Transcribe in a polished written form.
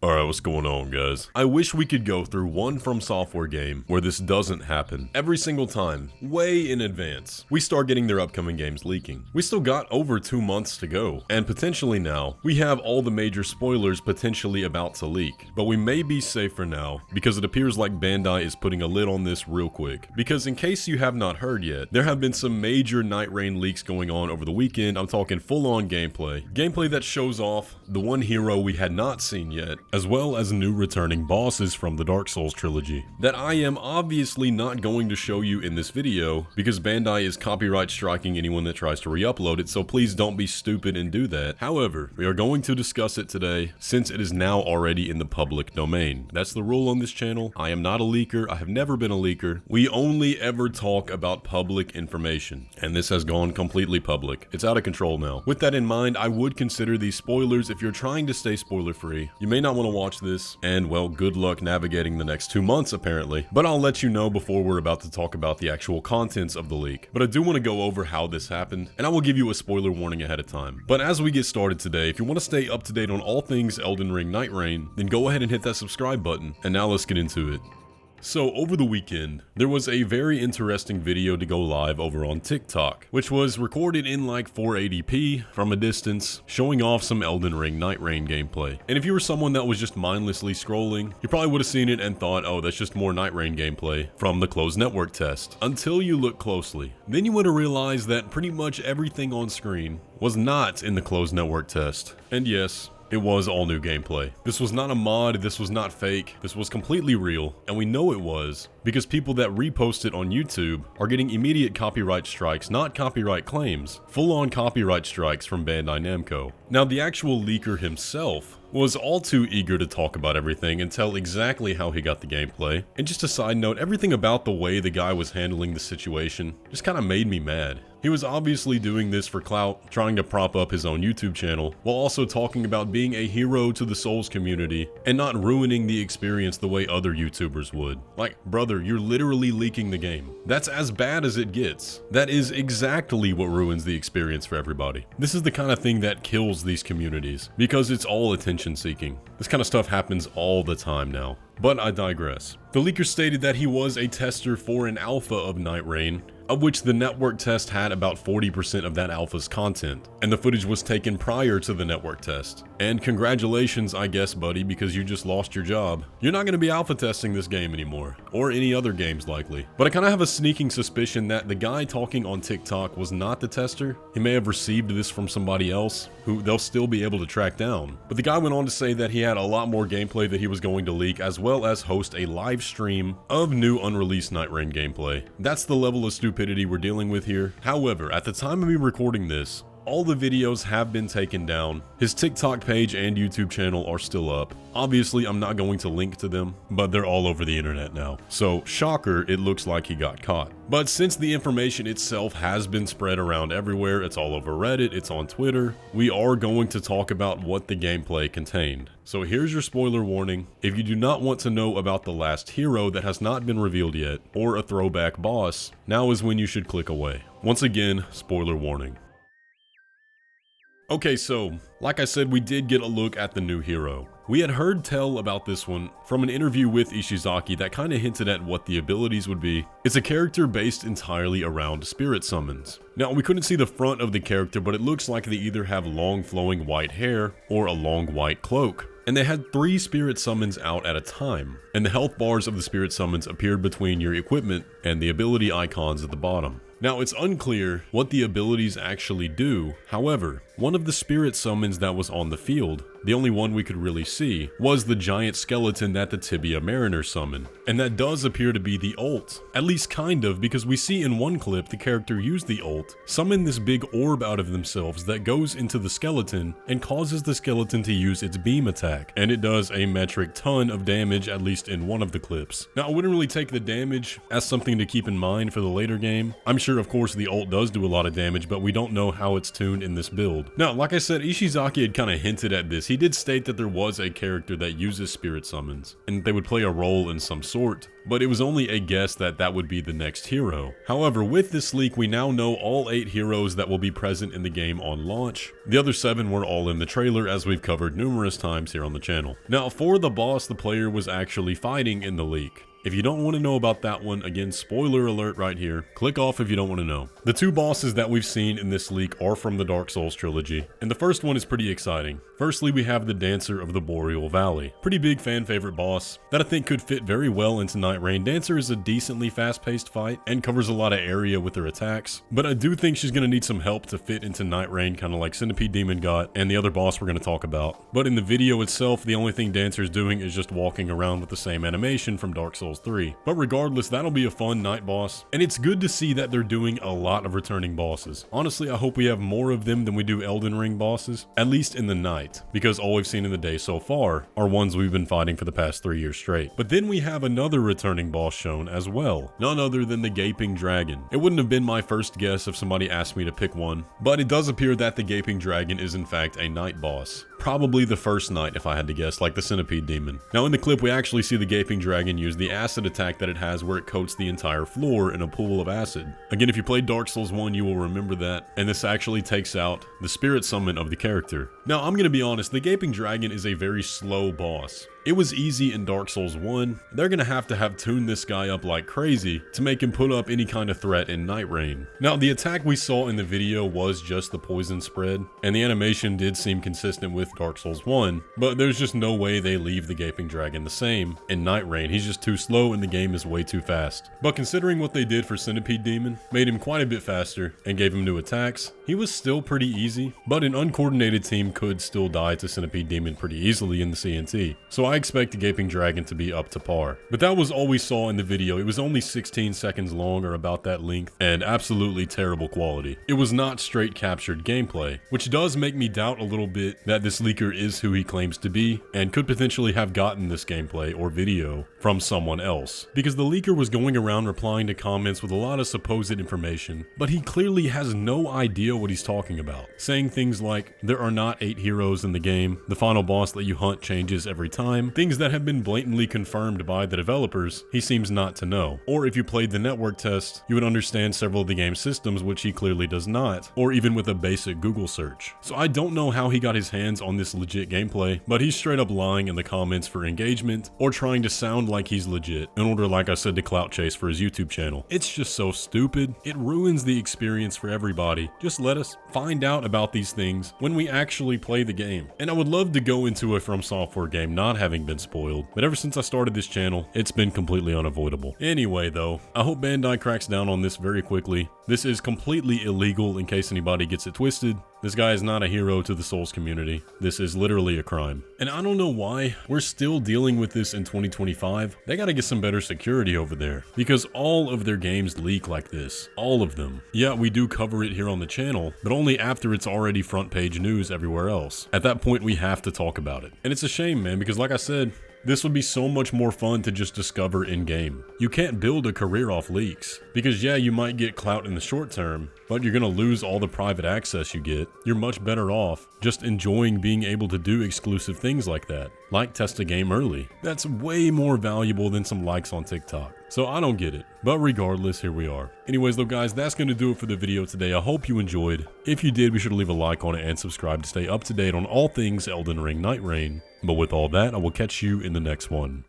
Alright, what's going on, guys? I wish we could go through one Fromsoftware game where this doesn't happen. Every single time, way in advance, we start getting their upcoming games leaking. We still got over 2 months to go, and potentially now, we have all the major spoilers potentially about to leak. But we may be safe for now, because it appears like Bandai is putting a lid on this real quick. Because in case you have not heard yet, there have been some major Nightreign leaks going on over the weekend. I'm talking full-on gameplay. Gameplay that shows off the one hero we had not seen yet, as well as new returning bosses from the Dark Souls trilogy, that I am obviously not going to show you in this video because Bandai is copyright striking anyone that tries to re-upload it, so please don't be stupid and do that. However, we are going to discuss it today since it is now already in the public domain. That's the rule on this channel. I am not a leaker. I have never been a leaker. We only ever talk about public information, and this has gone completely public. It's out of control now. With that in mind, I would consider these spoilers if you're trying to stay spoiler free. You may not want to watch this, and well, good luck navigating the next 2 months apparently, but I'll let you know before we're about to talk about the actual contents of the leak. But I do want to go over how this happened, and I will give you a spoiler warning ahead of time. But as we get started today, if you want to stay up to date on all things Elden Ring Nightreign, then go ahead and hit that subscribe button, and now let's get into it. So over the weekend, there was a very interesting video to go live over on TikTok, which was recorded in like 480p from a distance, showing off some Elden Ring Nightreign gameplay. And if you were someone that was just mindlessly scrolling, you probably would have seen it and thought, oh, that's just more Nightreign gameplay from the closed network test. Until you look closely. Then you would have realized that pretty much everything on screen was not in the closed network test. And yes, it was all new gameplay. This was not a mod, this was not fake, this was completely real, and we know it was because people that repost it on YouTube are getting immediate copyright strikes, not copyright claims, full-on copyright strikes from Bandai Namco. Now the actual leaker himself was all too eager to talk about everything and tell exactly how he got the gameplay. And just a side note, everything about the way the guy was handling the situation just kind of made me mad. He was obviously doing this for clout, trying to prop up his own YouTube channel, while also talking about being a hero to the Souls community and not ruining the experience the way other YouTubers would. Like, brother, you're literally leaking the game. That's as bad as it gets. That is exactly what ruins the experience for everybody. This is the kind of thing that kills these communities, because it's all attention seeking. This kind of stuff happens all the time now. But I digress. The leaker stated that he was a tester for an alpha of Nightreign, of which the network test had about 40% of that alpha's content, and the footage was taken prior to the network test. And congratulations, I guess, buddy, because you just lost your job. You're not going to be alpha testing this game anymore, or any other games likely. But I kind of have a sneaking suspicion that the guy talking on TikTok was not the tester. He may have received this from somebody else, who they'll still be able to track down. But the guy went on to say that he had a lot more gameplay that he was going to leak, as well as host a live stream of new unreleased Nightreign gameplay. That's the level of stupidity we're dealing with here. However, at the time of me recording this, all the videos have been taken down. His TikTok page and YouTube channel are still up. Obviously, I'm not going to link to them, but they're all over the internet now. So, shocker, it looks like he got caught. But since the information itself has been spread around everywhere, it's all over Reddit, it's on Twitter, we are going to talk about what the gameplay contained. So here's your spoiler warning. If you do not want to know about the last hero that has not been revealed yet, or a throwback boss, now is when you should click away. Once again, spoiler warning. Okay, so, like I said, we did get a look at the new hero. We had heard tell about this one from an interview with Ishizaki that kind of hinted at what the abilities would be. It's a character based entirely around spirit summons. Now, we couldn't see the front of the character, but it looks like they either have long flowing white hair or a long white cloak. And they had 3 spirit summons out at a time, and the health bars of the spirit summons appeared between your equipment and the ability icons at the bottom. Now, it's unclear what the abilities actually do. However, one of the spirit summons that was on the field, the only one we could really see, was the giant skeleton that the Tibia Mariner summoned. And that does appear to be the ult. At least kind of, because we see in one clip the character use the ult, summon this big orb out of themselves that goes into the skeleton and causes the skeleton to use its beam attack. And it does a metric ton of damage, at least in one of the clips. Now, I wouldn't really take the damage as something to keep in mind for the later game. I'm sure, of course, the ult does do a lot of damage, but we don't know how it's tuned in this build. Now, like I said, Ishizaki had kind of hinted at this. He did state that there was a character that uses spirit summons, and they would play a role in some sort, but it was only a guess that that would be the next hero. However, with this leak, we now know all 8 heroes that will be present in the game on launch. The other 7 were all in the trailer, as we've covered numerous times here on the channel. Now, for the boss the player was actually fighting in the leak. If you don't want to know about that one, again, spoiler alert right here. Click off if you don't want to know. The 2 bosses that we've seen in this leak are from the Dark Souls trilogy, and the first one is pretty exciting. Firstly, we have the Dancer of the Boreal Valley. Pretty big fan favorite boss that I think could fit very well into Nightreign. Dancer is a decently fast-paced fight and covers a lot of area with her attacks, but I do think she's going to need some help to fit into Nightreign, kind of like Centipede Demon got and the other boss we're going to talk about. But in the video itself, the only thing Dancer's doing is just walking around with the same animation from Dark Souls 3. But regardless, that'll be a fun night boss, and it's good to see that they're doing a lot of returning bosses. Honestly, I hope we have more of them than we do Elden Ring bosses, at least in the night, because all we've seen in the day so far are ones we've been fighting for the past 3 years straight. But then we have another returning boss shown as well, none other than the Gaping Dragon. It wouldn't have been my first guess if somebody asked me to pick one, but it does appear that the Gaping Dragon is in fact a night boss. Probably the first night if I had to guess, like the Centipede Demon. Now in the clip we actually see the Gaping Dragon use the acid attack that it has where it coats the entire floor in a pool of acid. Again, if you played Dark Souls 1 you will remember that, and this actually takes out the spirit summon of the character. Now I'm gonna be honest, the Gaping Dragon is a very slow boss. It was easy in Dark Souls 1, they're gonna have tuned this guy up like crazy to make him put up any kind of threat in Nightreign. Now the attack we saw in the video was just the poison spread, and the animation did seem consistent with Dark Souls 1, but there's just no way they leave the Gaping Dragon the same in Nightreign. He's just too slow and the game is way too fast. But considering what they did for Centipede Demon, made him quite a bit faster and gave him new attacks, he was still pretty easy, but an uncoordinated team could still die to Centipede Demon pretty easily in the CNT. So I expect the Gaping Dragon to be up to par. But that was all we saw in the video. It was only 16 seconds long or about that length, and absolutely terrible quality. It was not straight captured gameplay, which does make me doubt a little bit that this leaker is who he claims to be, and could potentially have gotten this gameplay or video from someone else. Because the leaker was going around replying to comments with a lot of supposed information, but he clearly has no idea what he's talking about. Saying things like, there are not 8 heroes in the game, the final boss that you hunt changes every time, things that have been blatantly confirmed by the developers, he seems not to know. Or if you played the network test, you would understand several of the game's systems, which he clearly does not, or even with a basic Google search. So I don't know how he got his hands on this legit gameplay, but he's straight up lying in the comments for engagement, or trying to sound like he's legit, in order, like I said, to clout chase for his YouTube channel. It's just so stupid. It ruins the experience for everybody. Just let us find out about these things when we actually play the game. And I would love to go into a Fromsoftware game not having been spoiled, but ever since I started this channel, it's been completely unavoidable. Anyway though, I hope Bandai cracks down on this very quickly. This is completely illegal in case anybody gets it twisted. This guy is not a hero to the Souls community. This is literally a crime. And I don't know why we're still dealing with this in 2025. They gotta get some better security over there, because all of their games leak like this. All of them. Yeah, we do cover it here on the channel, but only after it's already front page news everywhere else. At that point, we have to talk about it. And it's a shame, man, because like I said, this would be so much more fun to just discover in-game. You can't build a career off leaks, because yeah, you might get clout in the short term, but you're gonna lose all the private access you get. You're much better off just enjoying being able to do exclusive things like that, like test a game early. That's way more valuable than some likes on TikTok. So I don't get it, but regardless, here we are. Anyways though guys, that's gonna do it for the video today. I hope you enjoyed. If you did, be sure to leave a like on it and subscribe to stay up to date on all things Elden Ring Nightreign. But with all that, I will catch you in the next one.